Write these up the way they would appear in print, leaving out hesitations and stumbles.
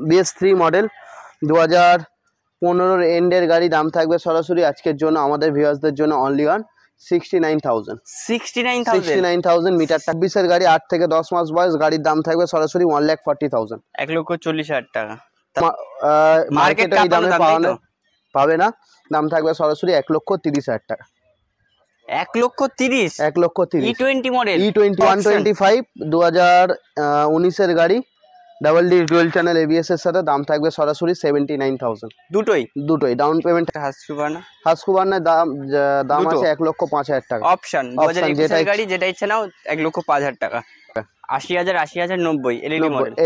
BS3 model 2015 এন্ডের গাড়ি, দাম থাকবে সরাসরি আজকের জন্য আমাদের ভিউয়ার্সদের জন্য অনলি অন 69,000 মিটারটা 20 গাড়ি, 8 থেকে 10 মাস বয়স, গাড়ির দাম থাকবে সরাসরি 1,40,000, 1,40,000 টাকা। মার্কেটে এই দামে পাবে না, দাম থাকবে সরাসরি 1,30,000 টাকা। 1,30,000 E20 মডেল, E20 125 2019 এর গাড়ি, double D dual channel ABS এর সাথে, দাম থাকবে সরাসরি 79,000। দুটোই ডাউন পেমেন্ট। হাসকুবার্নার দাম আছে 1,05,000 টাকা। অপশন 2021 এর গাড়ি, যেটা ইচ্ছে নাও 1,05,000 টাকা। 80,000 90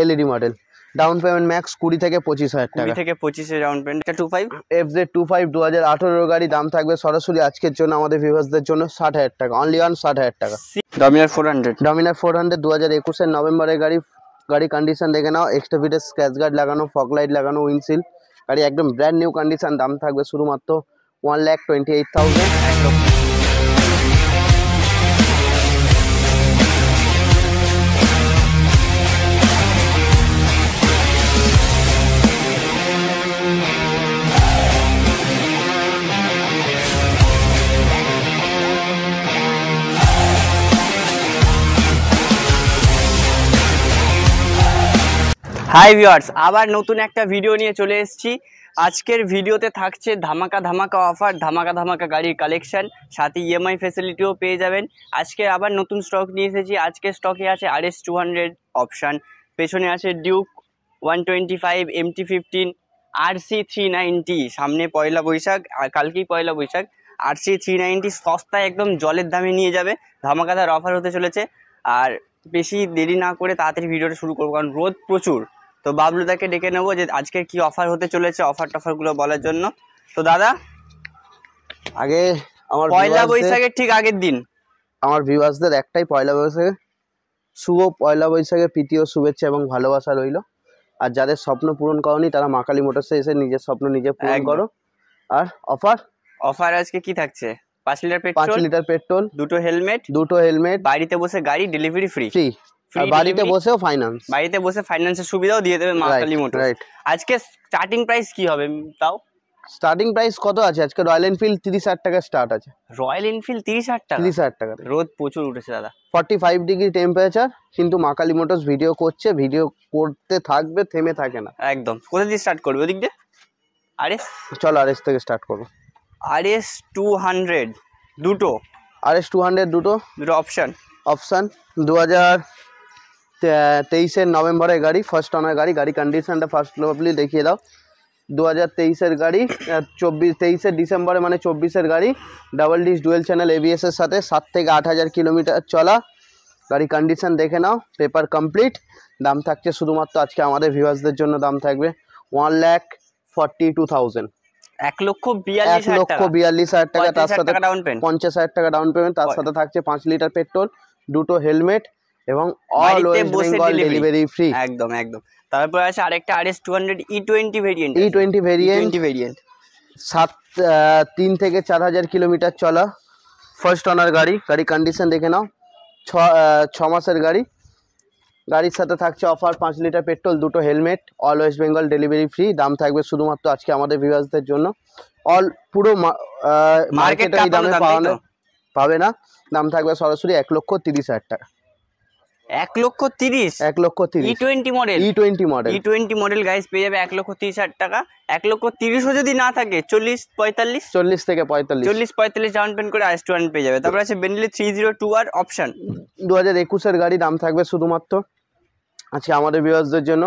LED model, down payment max 20 থেকে 25,000 টাকা। 20 থেকে 25 এর ডাউন পেমেন্ট। 25 FZ25 2018 গাড়ি, দাম থাকবে সরাসরি আজকের জন্য আমাদের ভিউয়ার্সদের জন্য 60,000 টাকা, অনলি অন 60,000 টাকা। ডমিনার 400 2021 এর নভেম্বরের গাড়ি, গাড়ি কন্ডিশন দেখে নাও, এক্সট্রা ফিটের স্ক্র্যাচ গার্ড লাগানো, ফগ লাইট লাগানো, উইন্ডশিল্ড, গাড়ি একদম ব্র্যান্ড নিউ কন্ডিশন, দাম থাকবে শুধুমাত্র 1,28,000। হাই ভিউয়ার্স, আবার নতুন একটা ভিডিও নিয়ে চলে এসেছি। আজকের ভিডিওতে থাকছে ধামাকা ধামাকা অফার, ধামাকা ধামাকা গাড়ির কালেকশন, সাথে EMI ফ্যাসিলিটিও পেয়ে যাবেন। আজকে আবার নতুন স্টক নিয়ে এসেছি। আজকে স্টকে আছে RS 200 অপশান, পেছনে আছে ডিউক 125, MT15, RC 390। সামনে পয়লা বৈশাখ, আর কালকেই পয়লা বৈশাখ। RC 390 সস্তায় একদম জলের দামে নিয়ে যাবে, ধামাকাদার অফার হতে চলেছে। আর বেশি দেরি না করে তাড়াতাড়ি ভিডিওটা শুরু করবো, কারণ রোদ প্রচুর। তো বাবলুদাকে ডেকে নেবো যে আজকে কি অফার হতে চলেছে, অফার টফারগুলো বলার জন্য। তো দাদা, আগে আমার পয়লা বৈশাখের ঠিক আগের দিন আমার ভিউয়ার্সদের একটাই পয়লা বৈশাখে শুভ পয়লা বৈশাখে প্রীতীয় শুভেচ্ছা এবং ভালোবাসা রইল। আর যাদের স্বপ্ন পূরণ করনি, তারা মা কালী মোটরসে এসে নিজের স্বপ্ন নিজে পূরণ করো। আর অফার আজকে কি থাকছে? 5 লিটার পেট্রোল, দুটো হেলমেট, বাড়িতে বসে গাড়ি ডেলিভারি ফ্রি, বাড়িতে বসেও ফাইন্যান্সের সুবিধাও দিয়ে দেবে মা কালী মোটর। আজকে স্টার্টিং প্রাইস কি হবে তাও? স্টার্টিং প্রাইস কত আছে আজকে? রয়্যাল এনফিল্ড 30,000 টাকা স্টার্ট আছে। রয়্যাল এনফিল্ড 30,000 টাকা। রোদ প্রচুর উঠেছে দাদা, 45 ডিগ্রি টেম্পারেচার, কিন্তু মা কালী মোটরস ভিডিও করছে, ভিডিও করতে থাকবে, থেমে থাকে না একদম। কোথা দিয়ে স্টার্ট করবে? ওদিক দিয়ে চলো RS থেকে স্টার্ট করবো। RS 200 দুটো, RS 200 দুটো অপশান 2023 নভেম্বরের গাড়ি, ফার্স্ট অনার গাড়ি। গাড়ি কন্ডিশনটা ফার্স্ট প্রবলি দেখিয়ে দাও। 2023 গাড়ি, 23 ডিসেম্বরে মানে 24 গাড়ি, double dish dual channel ABS এর সাথে, 7 থেকে 8,000 কিলোমিটার চলা। গাড়ি কন্ডিশন দেখে নাও, পেপার কমপ্লিট। দাম থাকছে শুধুমাত্র আজকে আমাদের ভিউয়ার্সদের জন্য, দাম থাকবে 1,42,000, 1,42,000 টাকা। তার সাথে 50,000 টাকা ডাউন পেমেন্ট, তার সাথে থাকছে 5 লিটার পেট্রোল, দুটো হেলমেট এবং all West Bengal delivery free. একদম। তারপর আছে আরেকটা RS 200 E20 ভেরিয়েন্ট, 3 থেকে 4,000 কিলোমিটার চলা, ফার্স্ট অনার গাড়ি। গাড়ি কন্ডিশন দেখে নাও, 6 মাসের গাড়ি। গাড়ির সাথে থাকছে অফার 5 লিটার পেট্রোল, দুটো helmet, all West Bengal delivery free. দাম থাকবে শুধুমাত্র আজকে আমাদের ভিউয়ার্সদের জন্য, পুরো মার্কেটে এই দামে পাবে না। দাম থাকবে সরাসরি 1,30,000 টাকা। 1,30,000 E20 মডেল গাইস পেয়ে যাবে 1,30,000 টাকা। 1,30,000 যদি না থাকে 40 থেকে 45 ডাউন পেমেন্ট করে RS 200 পেয়ে যাবে। তারপর আছে বেন্টলি 302R অপশন, 2021 গাড়ি। দাম থাকবে শুধুমাত্র আজকে আমাদের ভিউয়ার্সদের জন্য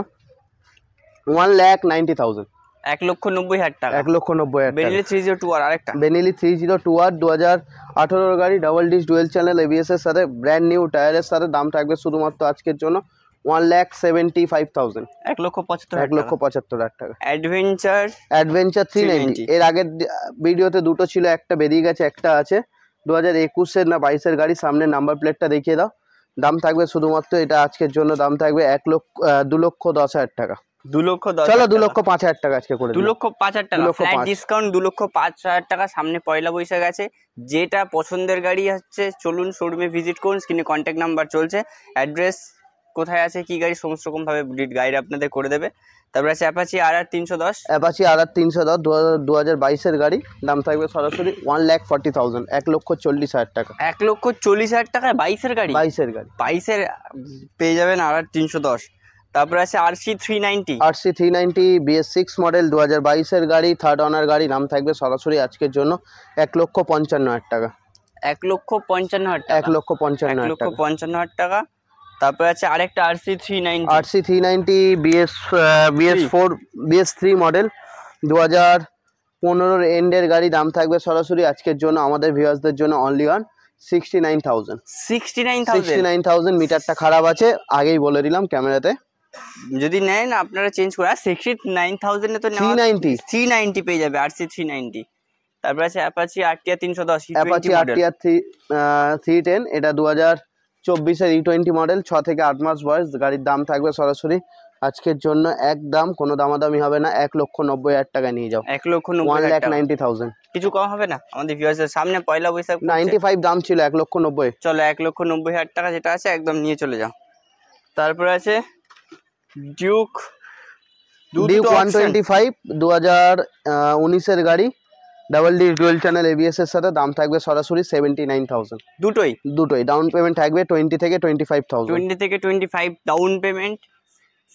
1,90,000, 1,90,000 টাকা। 1,90,000 বেন্টলি 302R। আরেকটা বেন্টলি 302R 2018 গাড়ি, double dish dual channel ABS এর সাথে, ব্র্যান্ড নিউ টায়ারের সাথে। দাম থাকবে শুধুমাত্র আজকের জন্য 1,75,000, 1,75,000 টাকা। অ্যাডভেঞ্চার 390, এর আগের ভিডিওতে দুটো ছিল, একটা বেরিয়ে গেছে, একটা আছে। 2021 না 22 গাড়ি, সামনে নাম্বার প্লেটটা দেখিয়ে দাও। দাম থাকবে শুধুমাত্র এটা আজকের জন্য, দাম থাকবে 2,10,000 টাকা। 2,10,000, চলো 2,05,000 টাকা আজকে করে, 2,05,000 টাকা ফ্ল্যাট ডিসকাউন্ট, 2,05,000 টাকা। সামনে পয়লা বৈশাখ আছে, যেটা পছন্দের গাড়ি হচ্ছে চলুন শোরুমে ভিজিট করুন, স্ক্রিনে কন্ট্যাক্ট নাম্বার চলছে। অ্যাড্রেস কোথায় আছে, কি গাড়ি, সমস্ত রকম ভাবে গাইড আপনাদের করে দেবে। তারপরে আছে অ্যাপাচি RR 310, অ্যাপাচি RR 310 2022-এর গাড়ি, দাম থাকবে সরাসরি 1,40,000, 1,40,000 টাকা। 1,40,000 টাকায় 22-এর গাড়ি, 22-এর গাড়ি, 22-এর পেয়ে যাবেন RR 310। তারপরে আছে RC 390, RC 390 BS6 মডেল 2022-এর গাড়ি, থার্ড অনার গাড়ি, দাম থাকবে সরাসরি আজকের জন্য 1,55,000 টাকা। 1,55,000 টাকা, 1,55,000 টাকা। 1,55,000 টাকা। তারপরে আছে আরেকটা RC 390, RC 390 BS3 মডেল 2015-এর এন্ডের গাড়ি, দাম থাকবে সরাসরি আজকের জন্য আমাদের ভিউয়ার্সদের জন্য অনলি অন 69,000। 69,000 মিটারটা খারাপ আছে, আগেই বলে দিলাম ক্যামেরাতে। যদি নেন আপনারা চেঞ্জ করে 69,000 এ তো 390 পেয়ে যাবে RC 390। তারপরে আছে অ্যাপাচি RTR 310, অ্যাপাচি RTR 310, এটা 2024-এর E20 মডেল, 6 থেকে 8 মাস বয়স। গাড়ির দাম থাকবে সরাসরি আজকের জন্য একদম, কোনো দামাদামি হবে না, 1,90,000 টাকা নিয়ে যাও। 1,90,000 কিছু কম হবে না আমাদের ভিউয়ার্সের সামনে পয়লা বৈশাখ 95 দাম ছিল, 1,90,000। চলো 1,90,000 টাকা যেটা আছে একদম নিয়ে চলে যাও। তারপরে আছে ডিউক 125 2019-এর গাড়ি, double D dual channel ABS এর সাথে, দাম থাকবে সরাসরি 79,000। দুটোই ডাউন পেমেন্ট থাকবে 20 থেকে 25,000। 20 থেকে 25 ডাউন পেমেন্ট,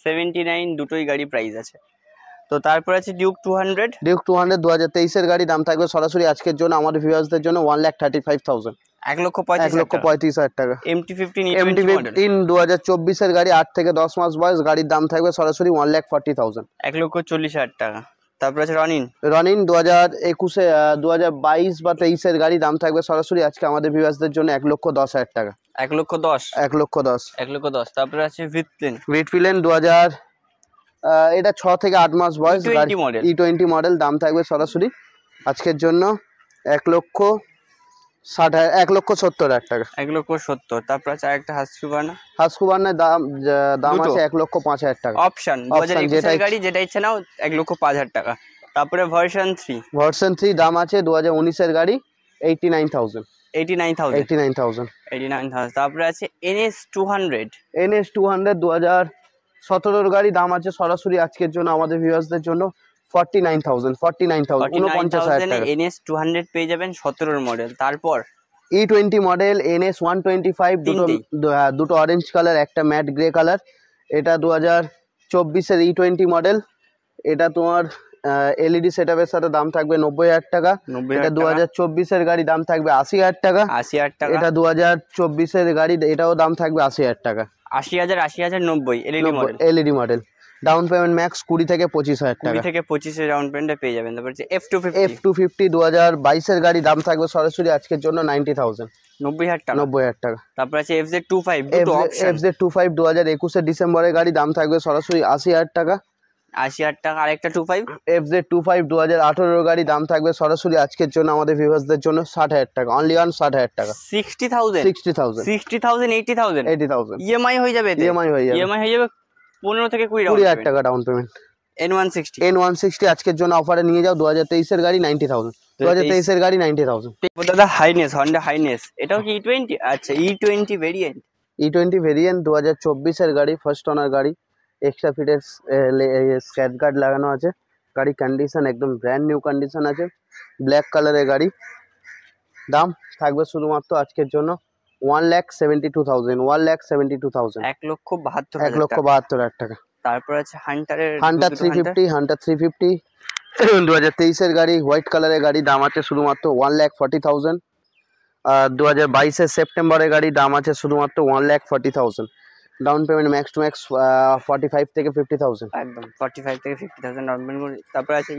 79 দুটোই গাড়ি প্রাইস আছে। তো তারপর আছে ডিউক 200 2023-এর গাড়ি, দাম থাকবে সরাসরি আজকের জন্য আমাদের ভিউয়ার্সদের জন্য 1,35,000। 1,35,000 টাকা। MT15 2024-এর গাড়ি, 8 থেকে 10 মাস বয়স। গাড়ির দাম থাকবে সরাসরি 1,40,000। 1,40,000 টাকা। তারপর আছে রনিন 2022 বা 23-এর গাড়ি, দাম থাকবে সরাসরি আজকে আমাদের ভিউয়ার্সদের জন্য 1,10,000 টাকা। 1,10,000। তারপরে আছে ভিটফিলেন 2000, এটা 6 থেকে 8 মাস বয়স, E20 মডেল, দাম থাকবে সরাসরি আজকের জন্য 1,70,000 টাকা। 1,70,000। তারপর আছে আরেকটা হাস্কুবার্নার দাম আছে 1,05,000 টাকা। অপশন 2021-এর গাড়ি, যেটা ইচ্ছা নাও, 1,05,000 টাকা। তারপরে ভার্সন 3 দাম আছে 2019-এর গাড়ি, 89,000। 89,000। তারপরে আছে NS 200 2017-এর গাড়ি, দাম আছে সরাসরি আজকের জন্য আমাদের ভিউয়ার্সদের জন্য 49,000। 49,000 টাকা। NS 200 পেয়ে যাবেন 17-এর মডেল। তারপর E20 মডেল NS 125, দুটো অরেঞ্জ কালার, একটা ম্যাট গ্রে কালার। এটা 2024-এর E20 মডেল, এটা তোমার LED সেটআপের সাথে, দাম থাকবে 90,000 টাকা। এটা 2024-এর গাড়ি, দাম থাকবে 80,000 টাকা। এটা 2024-এর গাড়ি, এটাও দাম থাকবে 80,000 টাকা। 80,000 90 LED model. Down payment max 20 থেকে 25,000 টাকা। 20 থেকে 25 ডাউন পেমেন্টে পেয়ে যাবেন। তারপর F250 2022-এর গাড়ি, দাম থাকবে সরাসরি আজকের জন্য 90,000। 90,000 টাকা। তারপর আছে FZ25 FZ25 2021-এর ডিসেম্বরের গাড়ি, দাম থাকবে সরাসরি 80,000 টাকা। 80,000 টাকা। আরেকটা 25 FZ25 2018-এর গাড়ি, দাম থাকবে সরাসরি আজকের জন্য আমাদের ভিউয়ার্সদের জন্য 60,000 টাকা। অনলি অন 60,000 টাকা। 60,000 80,000 EMI হয়ে যাবে। EMI হয়ে যাবে 15 থেকে 20,000 টাকা ডাউন পেমেন্ট। N160 আজকের জন্য অফারে নিয়ে যাও। 2023-এর গাড়ি 90,000। 2023-এর গাড়ি 90,000। দাদা হাইনেস, হন্ডা হাইনেস, এটাও কি E20? আচ্ছা, E20 ভেরিয়েন্ট। E20 ভেরিয়েন্ট 2024-এর গাড়ি, ফার্স্ট ওনার গাড়ি, এক্সট্রা ফিটের স্ক্র্যাচ গার্ড লাগানো আছে। গাড়ি কন্ডিশন একদম ব্র্যান্ড নিউ কন্ডিশন আছে, ব্ল্যাক কালারের গাড়ি। দাম থাকবে শুধুমাত্র আজকের জন্য 1,72,000। 1,72,000। 1,72,000 টাকা। তারপর আছে হান্টার 350 2023-এর গাড়ি, হোয়াইট কালারের গাড়ি, দাম আছে শুধুমাত্র 1,40,000। 2022-এর সেপ্টেম্বরের গাড়ি, দাম আছে শুধুমাত্র 1,40,000। Down payment max to max 45 থেকে 50,000। একদম 45 থেকে 50,000 ডাউন পেমেন্ট। তারপর আছে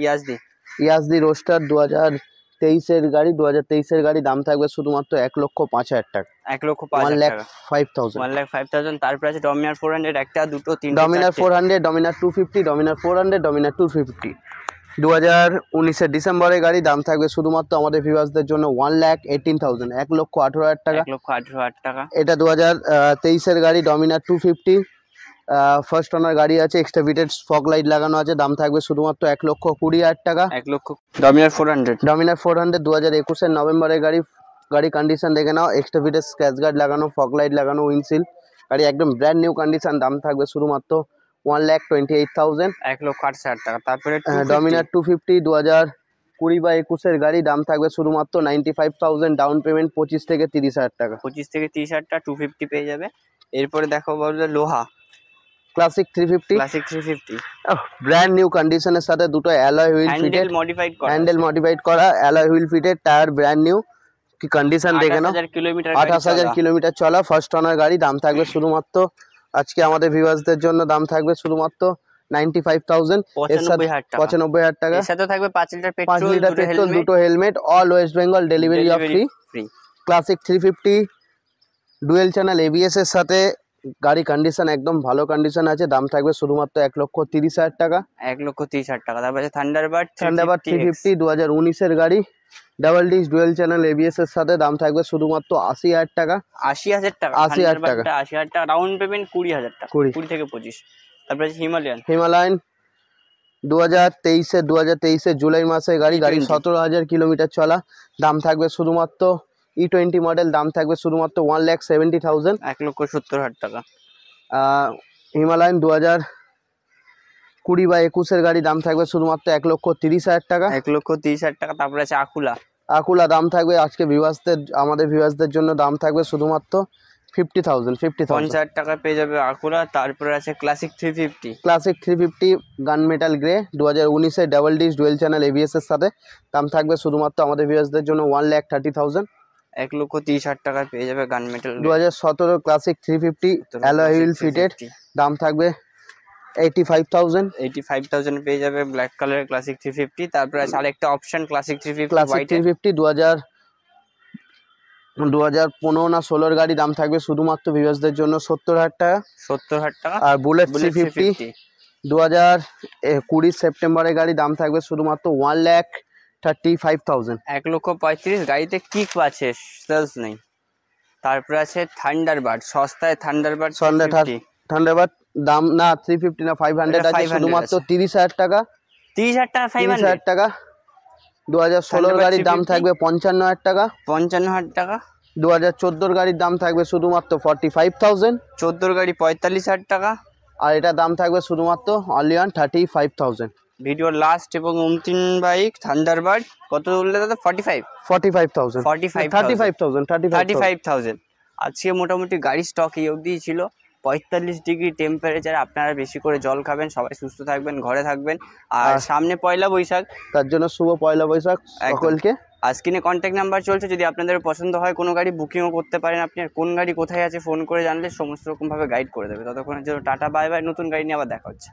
ইয়াজদি রোস্টার 2023-এর গাড়ি, 2023-এর গাড়ি, দাম থাকবে শুধুমাত্র 1,05,000 টাকা। 1,05,000। তারপর আছে ডমিনার 400, একটা দুটো তিনটে ডমিনার 400, ডমিনার 250, ডমিনার 400, ডমিনার 250। 2019-এর ডিসেম্বরের গাড়ি, দাম থাকবে শুধুমাত্র আমাদের ভিউয়ার্সদের জন্য 1,18,000। 1,18,000 টাকা। 1,18,000 টাকা। এটা 2023-এর গাড়ি, ডমিনার 250, ফার্স্ট ওনার গাড়ি আছে, এক্সট্রা ফিটেড ফগ লাইট লাগানো আছে, দাম থাকবে শুধুমাত্র 1,20,000 টাকা। ডমিনার 400 2021-এর নভেম্বরের গাড়ি। গাড়ি কন্ডিশন দেখে নাও, এক্সট্রা ফিটেড স্ক্র্যাচ গার্ড লাগানো, ফগ লাইট লাগানো, উইন্ডশিল্ড। গাড়ি একদম ব্র্যান্ড নিউ কন্ডিশন, দাম থাকবে শুধুমাত্র 1,28,000। 1,60,000 টাকা। তারপরে ডমিনার 250 2020 গাড়ি, দাম থাকবে শুধুমাত্র 95,000, ডাউন পেমেন্ট 25 থেকে 30,000 টাকা। 25 থেকে 30,000 টাকা 250 পেয়ে যাবে। এরপরে দেখো বলবে লোহা ক্লাসিক 350, ক্লাসিক 350 ব্র্যান্ড নিউ কন্ডিশনের সাথে দুটো alloy wheel fitted, handle modified করা, alloy wheel fitted, tyre brand new, কি কন্ডিশন দেখে নাও। 28,000 কিলোমিটার চলা, ফার্স্ট ওনার গাড়ি, দাম থাকবে শুধুমাত্র আজকে আমাদের ভিউয়ার্সদের জন্য দাম থাকবে শুধুমাত্র 95,000, 95,000 টাকা। এর সাথে থাকবে 5 লিটার 5 লিটার পেট্রোল, দুটো helmet, all West Bengal delivery of free. Classic 350 dual channel ABS এর সাথে, গাড়ি কন্ডিশন একদম ভালো কন্ডিশন আছে, দাম থাকবে শুধুমাত্র 1,30,000 টাকা। 1,30,000 টাকা। তারপরে থান্ডারবার্ড 350 2019 গাড়ি, double disc dual channel ABS এর সাথে, দাম থাকবে শুধুমাত্র 80,000 টাকা। 80,000 টাকা। 80,000 টাকা। 80,000 টাকা, ডাউন পেমেন্ট 20,000 টাকা, 20 থেকে 25। তারপরে হিমালয়ান 2023 জুলাই মাসের গাড়ি, 17,000 কিলোমিটার চলা, দাম থাকবে শুধুমাত্র E20 মডেল, দাম থাকবে শুধুমাত্র 1,70,000, 1,70,000 টাকা। হিমালয়ান 2020 গাড়ি, দাম থাকবে শুধুমাত্র 1,30,000 টাকা। 1,30,000 টাকা। তারপরে আছে আকুলা, দাম থাকবে আজকে আমাদের ভিউয়ার্সদের জন্য দাম থাকবে শুধুমাত্র 50,000 টাকা পেয়ে যাবে আকুলা। তারপরে আছে ক্লাসিক 350 গান metal grey 2019 double disc dual channel ABS এর সাথে, দাম থাকবে শুধুমাত্র আমাদের ভিউয়ার্সদের জন্য 1,30,000, 1,30,000 টাকা পেয়ে যাবে গান metal. 2017 classic 350 alloy wheel fitted, দাম থাকবে 85,000 পেয়ে যাবে ব্ল্যাক কালারের ক্লাসিক 350। তারপরে আছে আরেকটা অপশন ক্লাসিক 350 2015 না 16 গাড়ি, দাম থাকবে শুধুমাত্র ভিউয়ার্সদের জন্য 70,000 টাকা। 70,000 টাকা। আর বুলেট 350 2020 সেপ্টেম্বরের গাড়ি, দাম থাকবে শুধুমাত্র 1,35,000, 1,35,000। গাড়িতে কিক আছে, সেলস নেই। তারপরে আছে থান্ডারবার্ড, সস্তায় থান্ডারবার্ড দাম না 350 না 500 আছে, শুধুমাত্র 30,000 টাকা। 30,000 টাকা, 30,000 টাকা। 2016 গাড়ির দাম থাকবে 55,000 টাকা। 55,000 টাকা। 2014 গাড়ির দাম থাকবে শুধুমাত্র 45,000। 14 গাড়ি 45,000 টাকা। আর এটা দাম থাকবে শুধুমাত্র অনলি অন 35,000। ভিডিওর লাস্ট এবং অন্তিম বাইক থান্ডারবার্ড কত বললে দাদা? 45,000। আজকে মোটামুটি গাড়ি স্টক এই অবধি ছিল। 45 ডিগ্রি টেম্পারেচার, আপনারা বেশি করে জল খাবেন, সবাই সুস্থ থাকবেন, ঘরে থাকবেন। আর সামনে পয়লা বৈশাখ, তার জন্য শুভ পয়লা বৈশাখ সকলকে। স্ক্রিনে কন্ট্যাক্ট নাম্বার চলছে, যদি আপনাদের পছন্দ হয় কোনো গাড়ি বুকিংও করতে পারেন। আপনি আর কোন গাড়ি কোথায় আছে ফোন করে জানলে সমস্ত রকমভাবে গাইড করে দেবে। ততক্ষণের জন্য টাটা, বাই বাই। নতুন গাড়ি নিয়ে আবার দেখা হচ্ছে।